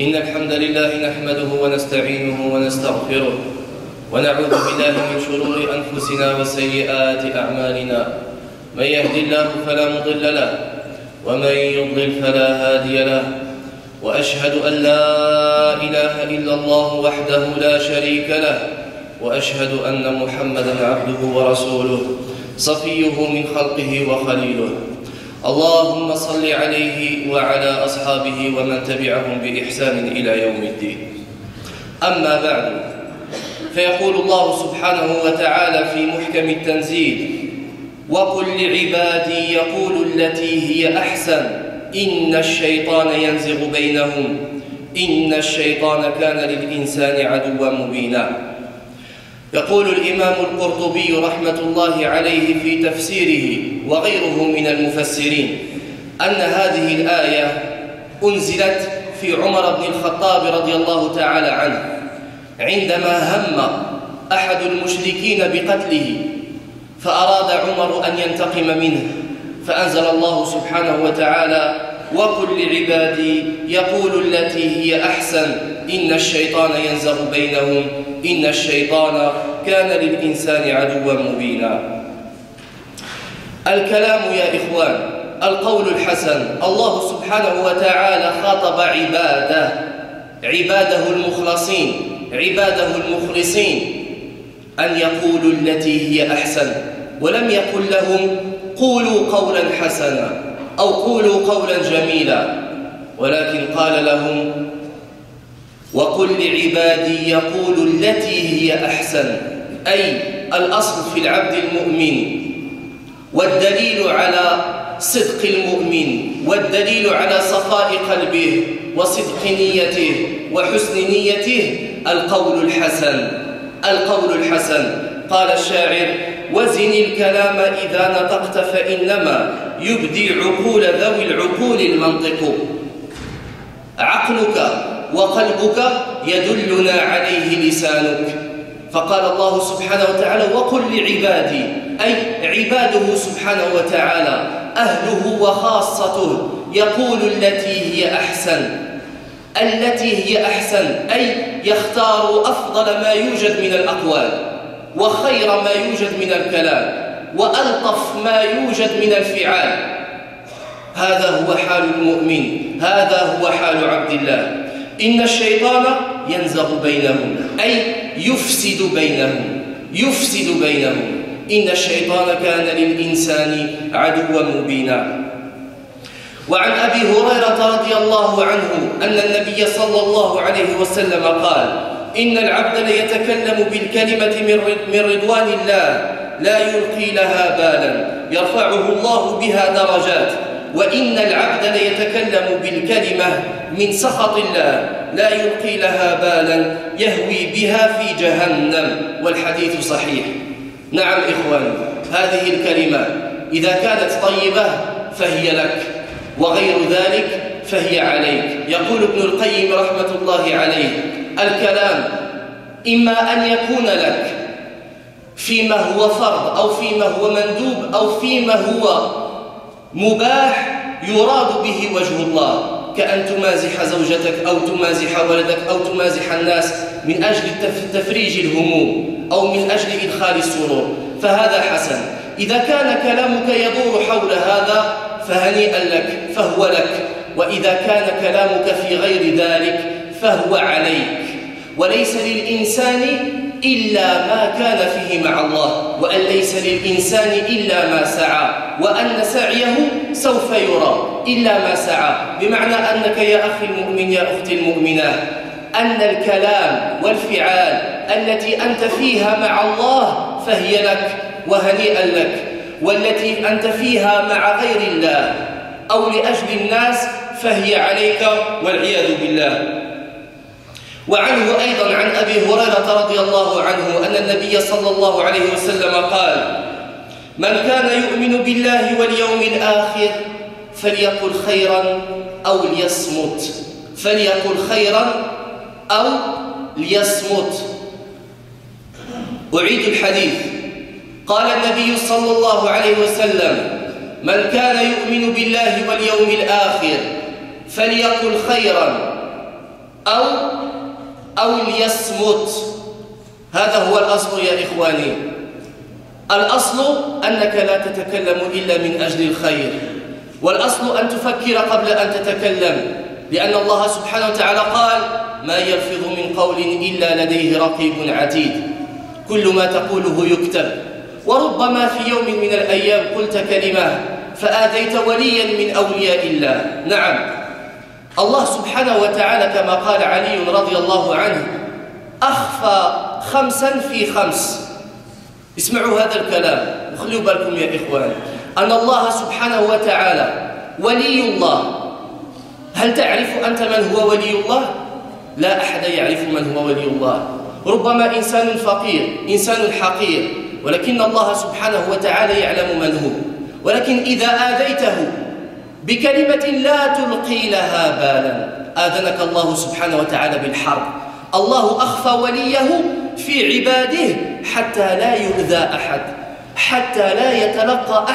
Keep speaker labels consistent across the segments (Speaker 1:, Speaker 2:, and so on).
Speaker 1: إن الحمد لله نحمده ونستعينه ونستغفره ونعوذ بالله من شرور أنفسنا وسيئات أعمالنا. من يهد الله فلا مضل له ومن يضلل فلا هادي له، وأشهد أن لا إله إلا الله وحده لا شريك له، وأشهد أن محمدًا عبده ورسوله صفيه من خلقه وخليله. اللهم صل عليه وعلى أصحابه ومن تبعهم بإحسان إلى يوم الدين. أما بعد، فيقول الله سبحانه وتعالى في محكم التنزيل: وقل لعبادي يقولوا التي هي أحسن إن الشيطان ينزغ بينهم إن الشيطان كان للإنسان عدوا مبينا. يقول الإمام القرطبي رحمة الله عليه في تفسيره وغيره من المفسرين أن هذه الآية أنزلت في عمر بن الخطاب رضي الله تعالى عنه عندما هم أحد المشركين بقتله، فأراد عمر أن ينتقم منه، فأنزل الله سبحانه وتعالى: وقل لعبادي يقولوا التي هي أحسن إن الشيطان ينزغ بينهم إن الشيطان كان للإنسان عدوا مبينا. الكلام يا إخوان، القول الحسن. الله سبحانه وتعالى خاطب عباده المخلصين، عباده المخلصين، أن يقولوا التي هي أحسن، ولم يقل لهم قولوا قولا حسنا أو قولوا قولا جميلا، ولكن قال لهم: وقل لعبادي يقولوا التي هي أحسن، أي الأصل في العبد المؤمن، والدليل على صدق المؤمن، والدليل على صفاء قلبه وصدق نيته وحسن نيته القول الحسن. القول الحسن. قال الشاعر: وزن الكلام إذا نطقت فإنما يبدي عقول ذوي العقول المنطق. عقلك وقلبك يدلنا عليه لسانك. فقال الله سبحانه وتعالى: وقل لعبادي، أي عباده سبحانه وتعالى، أهله وخاصته، يقول التي هي أحسن. التي هي أحسن أي يختار أفضل ما يوجد من الأقوال، وخير ما يوجد من الكلام، وألطف ما يوجد من الفعال. هذا هو حال المؤمن، هذا هو حال عبد الله. إن الشيطان ينزغ بينهم، أي يفسد بينهم، يفسد بينهم. إن الشيطان كان للإنسان عدوا مبينا. وعن أبي هريرة رضي الله عنه أن النبي صلى الله عليه وسلم قال: إن العبد ليتكلم بالكلمة من رضوان الله لا يلقي لها بالا يرفعه الله بها درجات، وإن العبد ليتكلم بالكلمة من سخط الله لا يلقي لها بالا يهوي بها في جهنم. والحديث صحيح. نعم إخواني، هذه الكلمة إذا كانت طيبة فهي لك، وغير ذلك فهي عليك. يقول ابن القيم رحمة الله عليه: الكلام إما أن يكون لك فيما هو فرض أو فيما هو مندوب أو فيما هو مباح يراد به وجه الله، كأن تمازح زوجتك أو تمازح ولدك أو تمازح الناس من أجل تفريج الهموم أو من أجل إدخال السرور، فهذا حسن. إذا كان كلامك يدور حول هذا فهنيئا لك، فهو لك. وإذا كان كلامك في غير ذلك فهو عليك. وليس للإنسان إلا ما كان فيه مع الله، وأن ليس للإنسان إلا ما سعى، وأن سعيه سوف يرى إلا ما سعى. بمعنى أنك يا أخي المؤمن، يا أختي المؤمنة، أن الكلام والفعال التي أنت فيها مع الله فهي لك وهنيئا لك، والتي أنت فيها مع غير الله أو لأجل الناس فهي عليك والعياذ بالله. وعنه أيضا عن أبي هريرة رضي الله عنه أن النبي صلى الله عليه وسلم قال: من كان يؤمن بالله واليوم الآخر فليقل خيرا أو ليصمت، فليقل خيرا أو ليصمت. أعيد الحديث. قال النبي صلى الله عليه وسلم: من كان يؤمن بالله واليوم الآخر فليقل خيرا أو ليصمت. هذا هو الأصل يا إخواني. الأصل أنك لا تتكلم إلا من أجل الخير، والأصل أن تفكر قبل أن تتكلم، لأن الله سبحانه وتعالى قال: ما يلفظ من قول إلا لديه رقيب عتيد. كل ما تقوله يكتب. وربما في يوم من الأيام قلت كلمة فآذيت وليا من أولياء الله. نعم، الله سبحانه وتعالى كما قال علي رضي الله عنه: أخفى 5 في 5. اسمعوا هذا الكلام وخلوا بالكم يا إخوان، أن الله سبحانه وتعالى ولي الله. هل تعرف أنت من هو ولي الله؟ لا أحد يعرف من هو ولي الله. ربما إنسان فقير، إنسان حقير، ولكن الله سبحانه وتعالى يعلم من هو. ولكن إذا آذيته بكلمة لا تلقي لها بالا آذنك الله سبحانه وتعالى بالحرب. الله أخفى وليه في عباده حتى لا يؤذى أحد، حتى لا يتلقى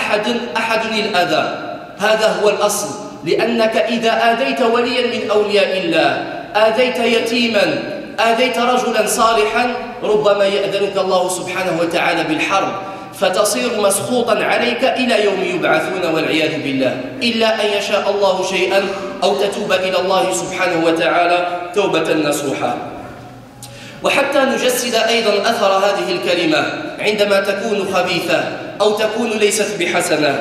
Speaker 1: أحد الأذى. هذا هو الأصل، لأنك إذا آذيت وليا من أولياء الله، آذيت يتيما، آذيت رجلا صالحا، ربما يأذنك الله سبحانه وتعالى بالحرب، فتصير مسخوطا عليك إلى يوم يبعثون والعياذ بالله، إلا أن يشاء الله شيئا أو تتوب إلى الله سبحانه وتعالى توبة نصوحا. وحتى نجسد أيضا أثر هذه الكلمة عندما تكون خبيثة أو تكون ليست بحسنة.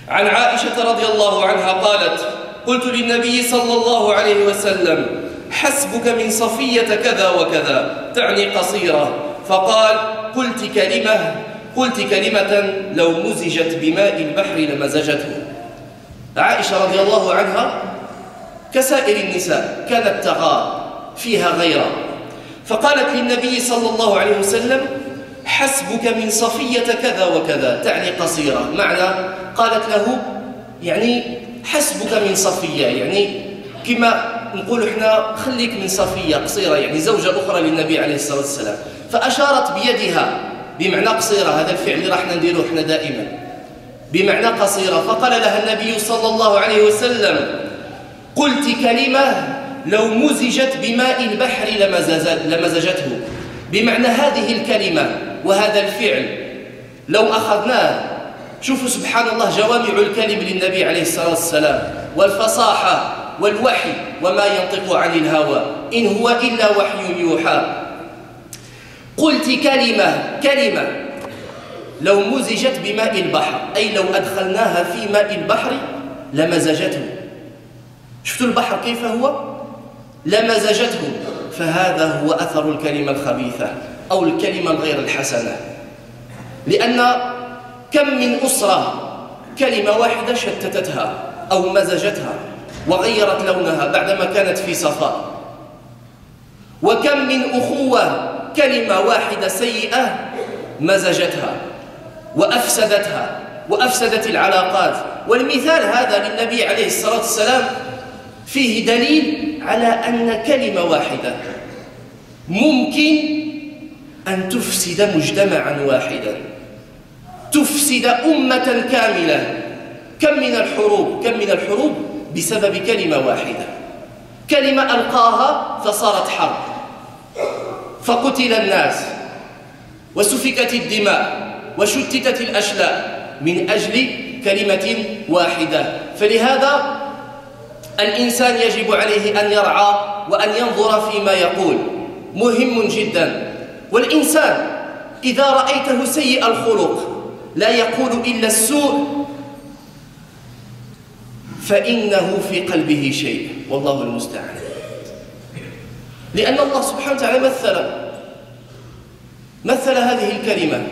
Speaker 1: عن عائشة رضي الله عنها قالت: قلت للنبي صلى الله عليه وسلم: حسبك من صفية كذا وكذا، تعني قصيرة. فقال: قلت كلمة لو مزجت بماء البحر لمزجته. عائشة رضي الله عنها كسائر النساء كانت تغار، فيها غيرة، فقالت للنبي صلى الله عليه وسلم: حسبك من صفية كذا وكذا، تعني قصيرة. معنى قالت له يعني حسبك من صفية، يعني كما نقول احنا خليك من صفية قصيرة، يعني زوجة أخرى للنبي عليه الصلاة والسلام. فأشارت بيدها بمعنى قصيرة، هذا الفعل اللي راح نديروه احنا دائما، بمعنى قصيرة. فقال لها النبي صلى الله عليه وسلم: قلت كلمة لو مزجت بماء البحر لمزجته. بمعنى هذه الكلمة وهذا الفعل لو أخذناه، شوفوا سبحان الله جوامع الكلم للنبي عليه الصلاة والسلام، والفصاحة والوحي، وما ينطق عن الهوى إن هو إلا وحي يوحى. قلت كلمة لو مزجت بماء البحر، أي لو أدخلناها في ماء البحر لمزجته. شفتوا البحر كيف هو؟ لمزجته. فهذا هو أثر الكلمة الخبيثة أو الكلمة الغير الحسنة. لأن كم من أسرة كلمة واحدة شتتتها أو مزجتها وغيرت لونها بعدما كانت في صفاء. وكم من أخوة كلمة واحدة سيئة مزجتها وأفسدتها وأفسدت العلاقات. والمثال هذا للنبي عليه الصلاة والسلام فيه دليل على أن كلمة واحدة ممكن أن تفسد مجتمعا واحدا، تفسد أمة كاملة. كم من الحروب بسبب كلمة واحدة، كلمة ألقاها فصارت حرب، فقتل الناس وسفكت الدماء وشتتت الأشلاء من أجل كلمة واحدة. فلهذا الإنسان يجب عليه أن يرعى وأن ينظر فيما يقول، مهم جدا. والإنسان إذا رأيته سيء الخلق لا يقول إلا السوء فإنه في قلبه شيء، والله المستعان. لأن الله سبحانه وتعالى مثل هذه الكلمة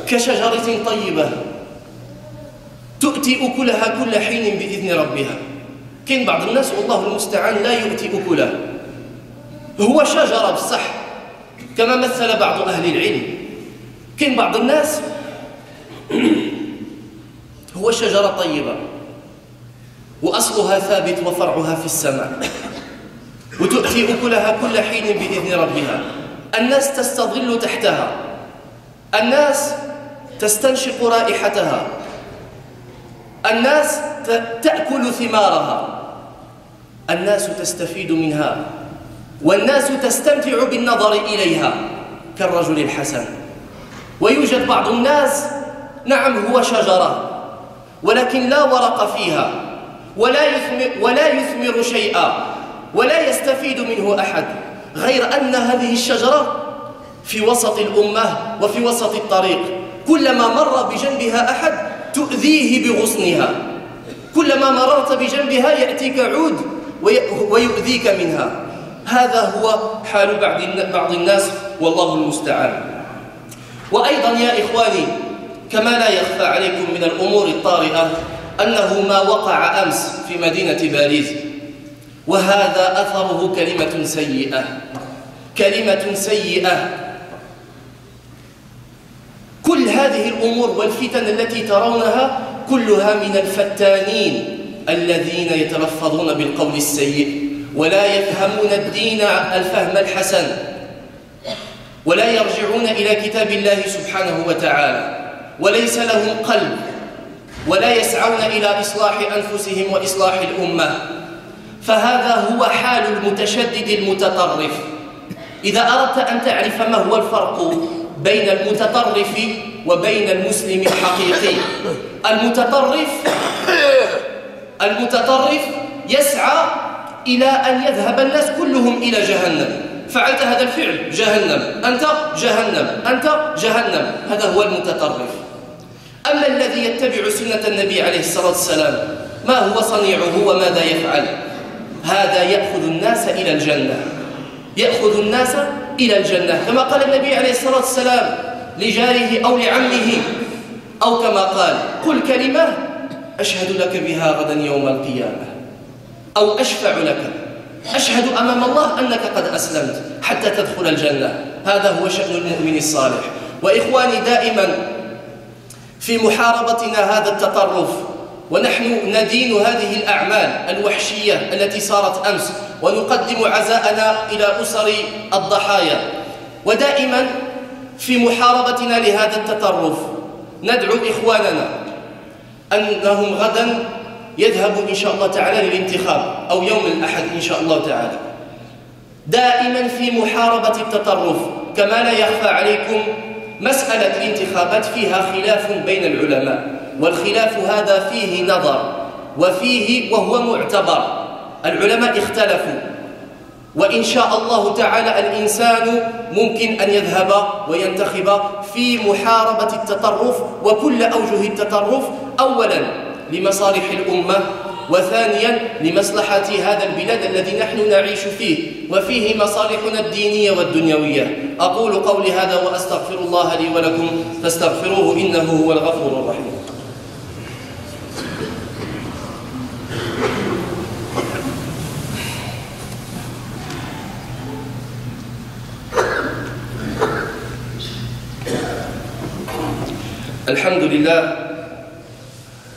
Speaker 1: كشجرة طيبة تؤتي أكلها كل حين بإذن ربها. كاين بعض الناس والله المستعان لا يؤتي أكله، هو شجرة بصح كما مثل بعض أهل العلم. كاين بعض الناس هو شجرة طيبة وأصلها ثابت وفرعها في السماء، وتؤتي أكلها كل حين بإذن ربها. الناس تستظل تحتها، الناس تستنشق رائحتها، الناس تأكل ثمارها، الناس تستفيد منها والناس تستمتع بالنظر إليها كالرجل الحسن. ويوجد بعض الناس نعم هو شجرة ولكن لا ورق فيها ولا يثمر شيئا ولا يستفيد منه أحد، غير أن هذه الشجرة في وسط الأمة وفي وسط الطريق، كلما مر بجنبها أحد تؤذيه بغصنها، كلما مررت بجنبها يأتيك عود ويؤذيك منها. هذا هو حال بعض الناس والله المستعان. وأيضا يا إخواني كما لا يخفى عليكم من الأمور الطارئة أنه ما وقع أمس في مدينة باريس، وهذا أثره كلمة سيئة. كل هذه الأمور والفتن التي ترونها كلها من الفتانين الذين يتلفظون بالقول السيء ولا يفهمون الدين الفهم الحسن ولا يرجعون إلى كتاب الله سبحانه وتعالى، وليس لهم قلب ولا يسعون إلى إصلاح أنفسهم وإصلاح الأمة. فهذا هو حال المتشدد المتطرف. إذا أردت أن تعرف ما هو الفرق بين المتطرف وبين المسلم الحقيقي، المتطرف يسعى إلى أن يذهب الناس كلهم إلى جهنم، فعلت هذا الفعل جهنم، أنت جهنم، أنت جهنم، هذا هو المتطرف. أما الذي يتبع سنة النبي عليه الصلاة والسلام ما هو صنيعه وماذا يفعل؟ هذا يأخذ الناس إلى الجنة، كما قال النبي عليه الصلاة والسلام لجاره أو لعمه، أو كما قال قل كلمة أشهد لك بها غدا يوم القيامة، أو أشفع لك، أشهد أمام الله أنك قد أسلمت حتى تدخل الجنة. هذا هو شأن المؤمن الصالح. وإخواني دائما في محاربتنا هذا التطرف، ونحن ندين هذه الأعمال الوحشية التي صارت أمس، ونقدم عزاءنا إلى أسر الضحايا، ودائما في محاربتنا لهذا التطرف ندعو إخواننا أنهم غدا يذهبوا إن شاء الله تعالى للانتخاب أو يوم الأحد إن شاء الله تعالى. دائما في محاربة التطرف كما لا يخفى عليكم مسألة الانتخابات فيها خلاف بين العلماء، والخلاف هذا فيه نظر وهو معتبر. العلماء اختلفوا، وإن شاء الله تعالى الإنسان ممكن أن يذهب وينتخب في محاربة التطرف وكل أوجه التطرف، أولا لمصالح الأمة، وثانيا لمصلحة هذا البلاد الذي نحن نعيش فيه وفيه مصالحنا الدينية والدنيوية. أقول قولي هذا وأستغفر الله لي ولكم فاستغفروه إنه هو الغفور الرحيم.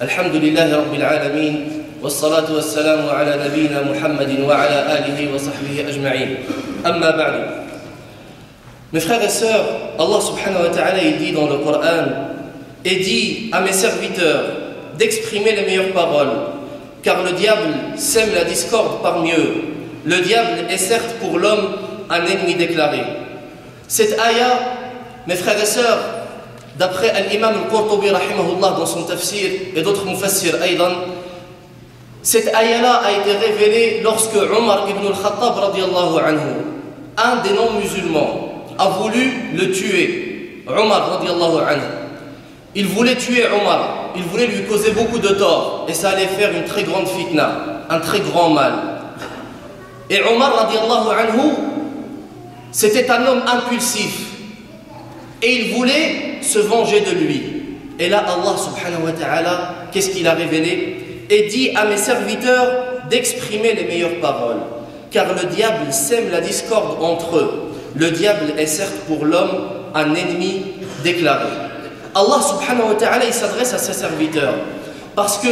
Speaker 1: الحمد لله رب العالمين، والصلاة والسلام على نبينا محمد وعلى آله وصحبه أجمعين. أما بعد. Mes frères et sœurs, Allah subhanahu wa ta'ala il dit dans le Coran et dit à mes serviteurs d'exprimer les meilleures paroles, car le diable sème la discorde parmi eux. Le diable est certes pour l'homme un ennemi déclaré. Cette ayah, mes frères et sœurs, d'après l'imam al-Qurtubi rahimahullah dans son tafsir et d'autres mufassirs aydan, cette ayah-là a été révélée lorsque Omar ibn al-Khattab radiallahu anhu, un des non-musulmans, a voulu le tuer. Omar radiallahu anhu, il voulait tuer Omar, il voulait lui causer beaucoup de tort et ça allait faire une très grande fitna, un très grand mal. Et Omar radiallahu anhu, c'était un homme impulsif et il voulait se venger de lui. Et là Allah subhanahu wa ta'ala, qu'est-ce qu'il a révélé? Et dit à mes serviteurs d'exprimer les meilleures paroles, car le diable sème la discorde entre eux. Le diable est certes pour l'homme un ennemi déclaré. Allah subhanahu wa ta'ala il s'adresse à ses serviteurs parce que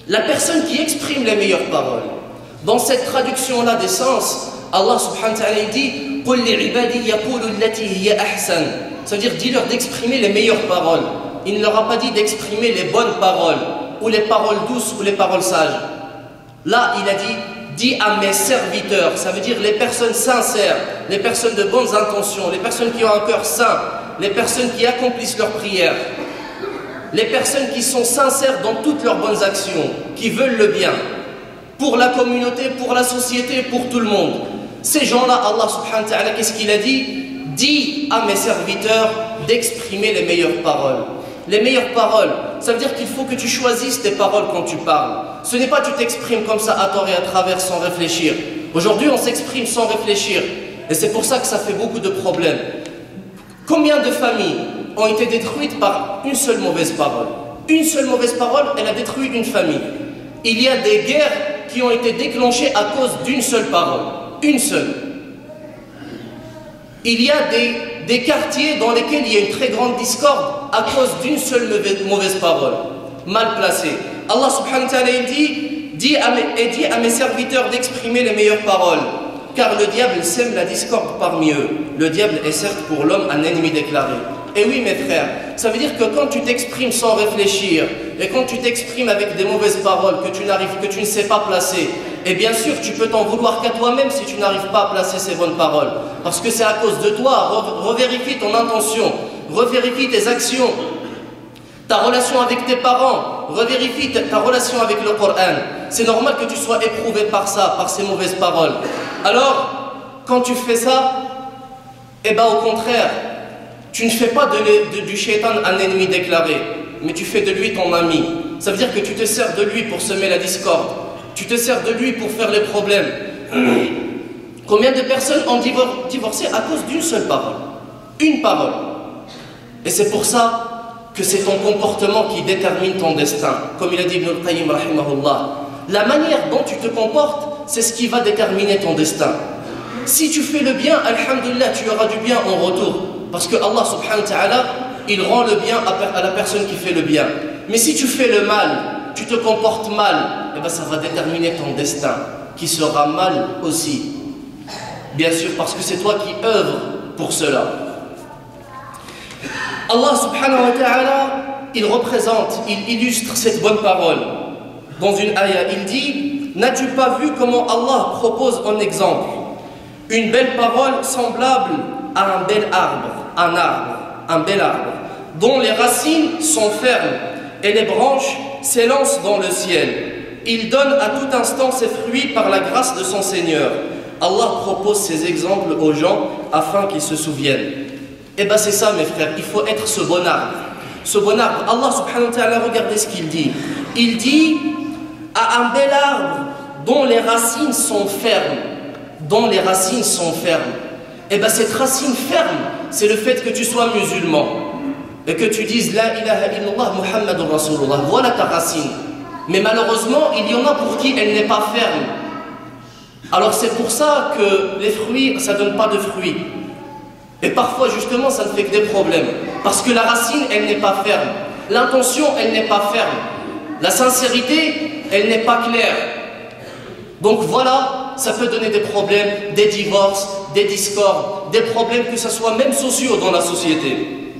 Speaker 1: la personne qui exprime les meilleures paroles, dans cette traduction-là des sens, Allah subhanahu wa ta'ala il dit قُلْ لِعِبَادِي يَقُولُ الَّتِي هِيَ أَحْسَنُ, c'est-à-dire dis-leur d'exprimer les meilleures paroles. Il ne leur a pas dit d'exprimer les bonnes paroles ou les paroles douces ou les paroles sages. Là il a dit dis à mes serviteurs, ça veut dire les personnes sincères, les personnes de bonnes intentions, les personnes qui ont un cœur sain, les personnes qui accomplissent leurs prières, les personnes qui sont sincères dans toutes leurs bonnes actions, qui veulent le bien, pour la communauté, pour la société, pour tout le monde. Ces gens-là, Allah subhanahu wa ta'ala, qu'est-ce qu'il a dit? Dis à mes serviteurs d'exprimer les meilleures paroles. Les meilleures paroles, ça veut dire qu'il faut que tu choisisses tes paroles quand tu parles. Ce n'est pas tu t'exprimes comme ça à tort et à travers sans réfléchir. Aujourd'hui, on s'exprime sans réfléchir. Et c'est pour ça que ça fait beaucoup de problèmes. Combien de familles ont été détruites par une seule mauvaise parole? Une seule mauvaise parole, elle a détruit une famille. Il y a des guerres qui ont été déclenchées à cause d'une seule parole. Une seule. Il y a des quartiers dans lesquels il y a une très grande discorde à cause d'une seule mauvaise parole, mal placée. Allah subhanahu wa ta'ala dit à mes serviteurs d'exprimer les meilleures paroles, car le diable sème la discorde parmi eux. Le diable est certes pour l'homme un ennemi déclaré. Et oui mes frères, ça veut dire que quand tu t'exprimes sans réfléchir, et quand tu t'exprimes avec des mauvaises paroles que tu ne sais pas placer, et bien sûr tu peux t'en vouloir qu'à toi-même si tu n'arrives pas à placer ces bonnes paroles, parce que c'est à cause de toi. Revérifie ton intention, revérifie tes actions, ta relation avec tes parents, revérifie ta relation avec le Coran. C'est normal que tu sois éprouvé par ça, par ces mauvaises paroles. Alors, quand tu fais ça, eh bien au contraire, tu ne fais pas du shaitan un ennemi déclaré, mais tu fais de lui ton ami. Ça veut dire que tu te sers de lui pour semer la discorde. Tu te sers de lui pour faire les problèmes. Combien de personnes ont divorcé à cause d'une seule parole? Une parole. Et c'est pour ça que c'est ton comportement qui détermine ton destin. Comme il a dit Ibn al-Qayyim rahimahullah. La manière dont tu te comportes, c'est ce qui va déterminer ton destin. Si tu fais le bien, alhamdulillah, tu auras du bien en retour. Parce que Allah subhanahu wa ta'ala, il rend le bien à la personne qui fait le bien. Mais si tu fais le mal, tu te comportes mal, eh bien ça va déterminer ton destin, qui sera mal aussi. Bien sûr, parce que c'est toi qui œuvres pour cela. Allah subhanahu wa ta'ala, il représente, il illustre cette bonne parole. Dans une ayah, il dit: n'as-tu pas vu comment Allah propose un exemple? Une belle parole semblable à un bel arbre, un bel arbre, dont les racines sont fermes et les branches s'élancent dans le ciel. Il donne à tout instant ses fruits par la grâce de son Seigneur. Allah propose ces exemples aux gens afin qu'ils se souviennent. Et bien c'est ça mes frères, il faut être ce bon arbre. Ce bon arbre, Allah subhanahu wa ta'ala, regardez ce qu'il dit. Il dit à un bel arbre dont les racines sont fermes. Dont les racines sont fermes. Et bien cette racine ferme, c'est le fait que tu sois musulman. Et que tu dises La ilaha illallah Muhammadur Rasulullah. Voilà ta racine. Mais malheureusement, il y en a pour qui elle n'est pas ferme. Alors c'est pour ça que les fruits, ça ne donne pas de fruits. Et parfois justement, ça ne fait que des problèmes. Parce que la racine, elle n'est pas ferme. L'intention, elle n'est pas ferme. La sincérité, elle n'est pas claire. Donc voilà, ça peut donner des problèmes, des divorces, des discordes, des problèmes que ce soit même sociaux dans la société.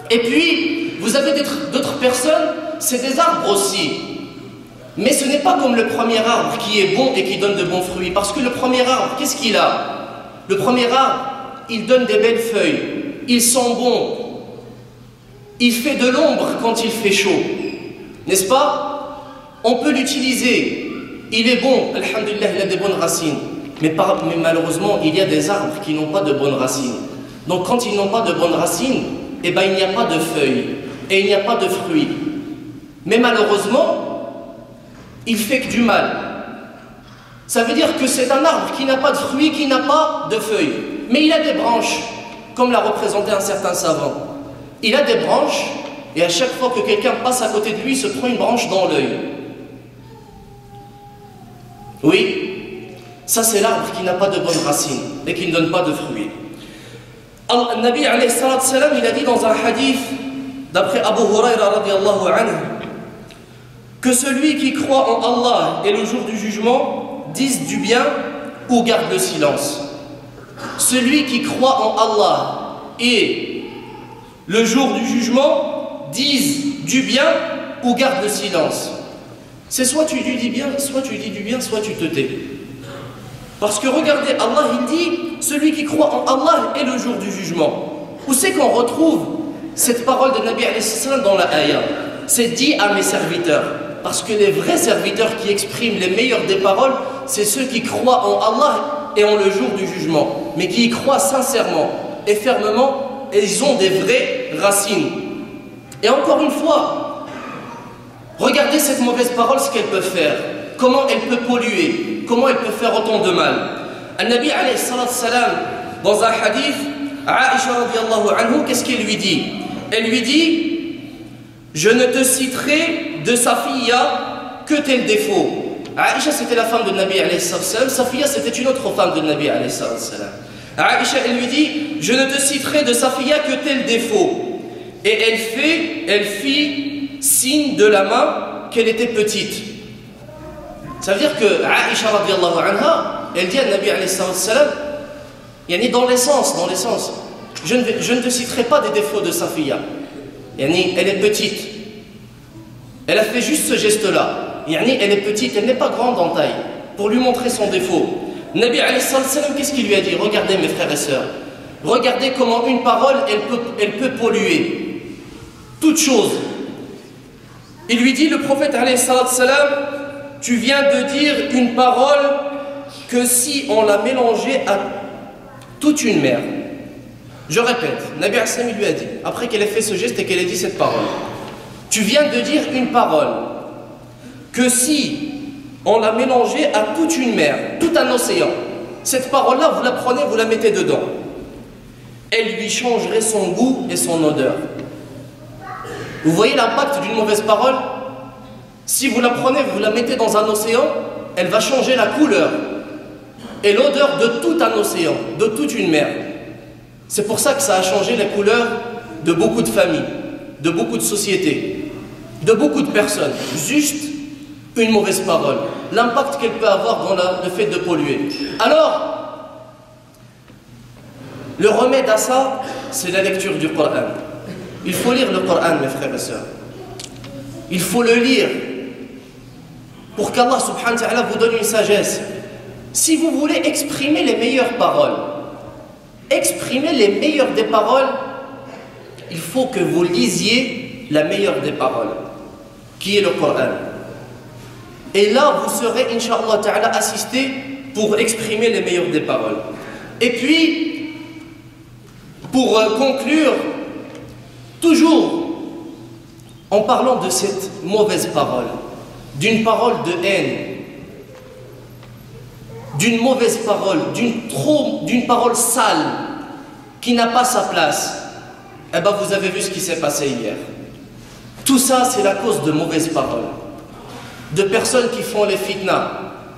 Speaker 1: Et puis, vous avez d'autres personnes, c'est des arbres aussi. Mais ce n'est pas comme le premier arbre qui est bon et qui donne de bons fruits. Parce que le premier arbre, qu'est-ce qu'il a? Le premier arbre, il donne des belles feuilles. Ils sont bons. Il fait de l'ombre quand il fait chaud. N'est-ce pas? On peut l'utiliser. Il est bon, alhamdulillah, il a des bonnes racines. Mais malheureusement, il y a des arbres qui n'ont pas de bonnes racines. Donc quand ils n'ont pas de bonnes racines, eh ben, il n'y a pas de feuilles et il n'y a pas de fruits. Mais malheureusement, il fait que du mal. Ça veut dire que c'est un arbre qui n'a pas de fruits, qui n'a pas de feuilles. Mais il a des branches, comme l'a représenté un certain savant. Il a des branches, et à chaque fois que quelqu'un passe à côté de lui, il se prend une branche dans l'œil. Oui, ça c'est l'arbre qui n'a pas de bonnes racines et qui ne donne pas de fruits. Le Nabi alayhi salam, il a dit dans un hadith, d'après Abu Huraira radiallahu anhu, que celui qui croit en Allah et le jour du jugement dise du bien ou garde le silence. Celui qui croit en Allah et le jour du jugement dise du bien ou garde le silence. C'est soit tu dis bien, soit tu dis du bien, soit tu te tais. Parce que regardez, Allah il dit, celui qui croit en Allah et le jour du jugement. Où c'est qu'on retrouve cette parole de Nabi alayhi salam dans la ayah? C'est dit à mes serviteurs. Parce que les vrais serviteurs qui expriment les meilleures des paroles, c'est ceux qui croient en Allah et en le jour du jugement. Mais qui y croient sincèrement et fermement, et ils ont des vraies racines. Et encore une fois, regardez cette mauvaise parole, ce qu'elle peut faire. Comment elle peut polluer, comment elle peut faire autant de mal. Al-Nabi alayhi salam, dans un hadith, Aïcha radiallahu anhu, qu'est-ce qu'elle lui dit? Elle lui dit, je ne te citerai de Safiya que tel défaut. Aïcha c'était la femme de Nabi alayhi salam, Safiya c'était une autre femme de Nabi alayhi salam. Aïcha elle lui dit, je ne te citerai de Safiya que tel défaut. Et elle fit signe de la main qu'elle était petite. Ça veut dire que Aïcha radiallahu anha, elle dit à Nabi alayhi salam, yani dans l'essence, je ne te citerai pas des défauts de Safiya. Yani elle est petite. Elle a fait juste ce geste-là. Yani elle est petite, elle n'est pas grande en taille. Pour lui montrer son défaut. Nabi alayhi salam, qu'est-ce qu'il lui a dit? Regardez mes frères et sœurs. Regardez comment une parole, elle peut polluer. Toute chose. Il lui dit, le prophète alayhi salam, tu viens de dire une parole que si on l'a mélangée à toute une mer. Je répète, Nabi Hassan lui a dit, après qu'elle ait fait ce geste et qu'elle ait dit cette parole, tu viens de dire une parole que si on l'a mélangée à toute une mer, tout un océan, cette parole-là, vous la prenez, vous la mettez dedans. Elle lui changerait son goût et son odeur. Vous voyez l'impact d'une mauvaise parole? Si vous la prenez, vous la mettez dans un océan, elle va changer la couleur et l'odeur de tout un océan, de toute une mer. C'est pour ça que ça a changé les couleurs de beaucoup de familles, de beaucoup de sociétés, de beaucoup de personnes. Juste une mauvaise parole, l'impact qu'elle peut avoir dans le fait de polluer. Alors, le remède à ça, c'est la lecture du Coran. Il faut lire le Coran, mes frères et sœurs. Il faut le lire pour qu'Allah subhanahu wa ta'ala vous donne une sagesse. Si vous voulez exprimer les meilleures paroles, exprimer les meilleures des paroles, il faut que vous lisiez la meilleure des paroles, qui est le Coran. Et là, vous serez, Inch'Allah ta'ala, assisté pour exprimer les meilleures des paroles. Et puis, pour conclure, toujours en parlant de cette mauvaise parole, d'une parole de haine, d'une mauvaise parole, d'une parole sale qui n'a pas sa place, eh bien vous avez vu ce qui s'est passé hier. Tout ça, c'est la cause de mauvaises paroles, de personnes qui font les fitnas,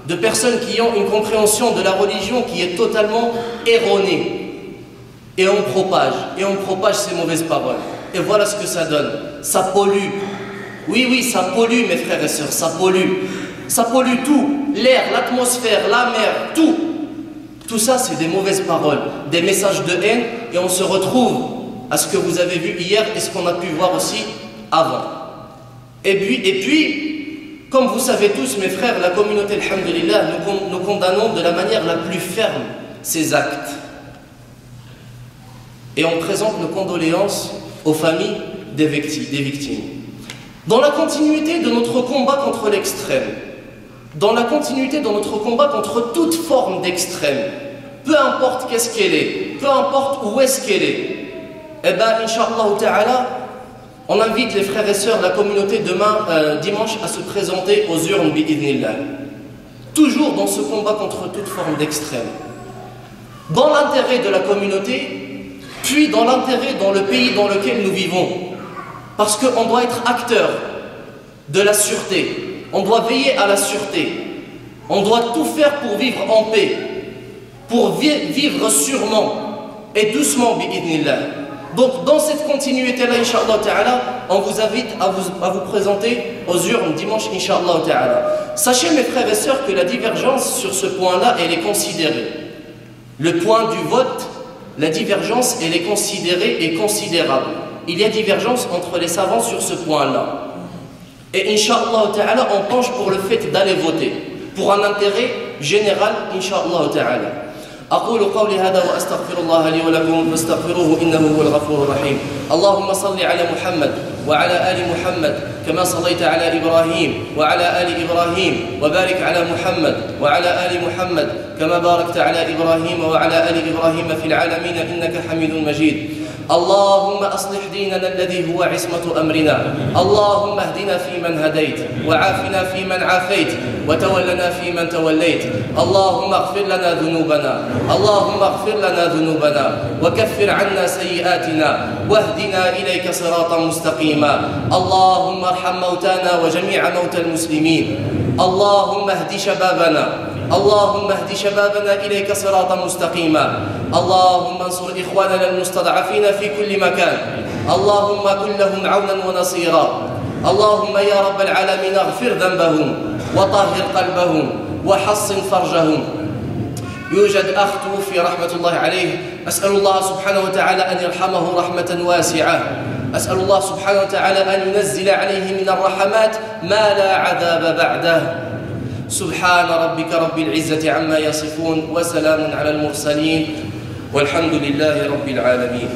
Speaker 1: de personnes qui ont une compréhension de la religion qui est totalement erronée. Et on propage ces mauvaises paroles. Et voilà ce que ça donne. Ça pollue. Oui, ça pollue, mes frères et sœurs, ça pollue. Ça pollue tout. L'air, l'atmosphère, la mer, tout. Tout ça, c'est des mauvaises paroles, des messages de haine. Et on se retrouve à ce que vous avez vu hier et ce qu'on a pu voir aussi avant. Et puis, comme vous savez tous, mes frères, la communauté, alhamdulillah, nous condamnons de la manière la plus ferme ces actes. Et on présente nos condoléances aux familles des victimes. Dans la continuité de notre combat contre l'extrême, dans la continuité de notre combat contre toute forme d'extrême, peu importe qu'est-ce qu'elle est, peu importe où est-ce qu'elle est, eh bien, Inch'Allah ta'ala, on invite les frères et sœurs de la communauté demain, dimanche, à se présenter aux urnes bi'idhnillah. Toujours dans ce combat contre toute forme d'extrême. Dans l'intérêt de la communauté, puis dans l'intérêt dans le pays dans lequel nous vivons. Parce qu'on doit être acteur de la sûreté. On doit veiller à la sûreté. On doit tout faire pour vivre en paix. Pour vivre sûrement et doucement, bi'idhnillah. Donc dans cette continuité-là, Inch'Allah ta'ala, on vous invite à vous présenter aux urnes dimanche, Inch'Allah ta'ala. Sachez mes frères et sœurs que la divergence sur ce point-là, elle est considérée. Le point du vote, la divergence, elle est considérée et considérable. Il y a divergence entre les savants sur ce point-là. Et Inch'Allah ta'ala, on penche pour le fait d'aller voter, pour un intérêt générale, Inch'Allah Ta'ala. أقول قولي هذا وأستغفر الله لي ولكم فاستغفروه إنه هو الغفور الرحيم. اللهم صل على محمد وعلى آل محمد كما صليت على إبراهيم وعلى آل إبراهيم، وبارك على محمد وعلى آل محمد كما باركت على إبراهيم وعلى آل إبراهيم في العالمين إنك حميد مجيد. اللهم أصلح ديننا الذي هو عصمة أمرنا. اللهم اهدنا فيمن هديت، وعافنا فيمن عافيت، وتولنا فيمن توليت. اللهم اغفر لنا ذنوبنا، اللهم اغفر لنا ذنوبنا وكفر عنا سيئاتنا واهدنا إليك صراطا مستقيما. اللهم ارحم موتانا وجميع موتى المسلمين. اللهم اهد شبابنا، اللهم اهد شبابنا إليك صراطا مستقيما. اللهم انصر إخواننا المستضعفين في كل مكان. اللهم كن لهم عونا ونصيرا. اللهم يا رب العالمين اغفر ذنبهم وطهر قلبهم وحصن فرجهم. يوجد أخ توفي رحمة الله عليه، أسأل الله سبحانه وتعالى أن يرحمه رحمة واسعة. أسأل الله سبحانه وتعالى أن ينزل عليه من الرحمات ما لا عذاب بعده. سبحان ربك رب العزة عما يصفون، وسلام على المرسلين، والحمد لله رب العالمين.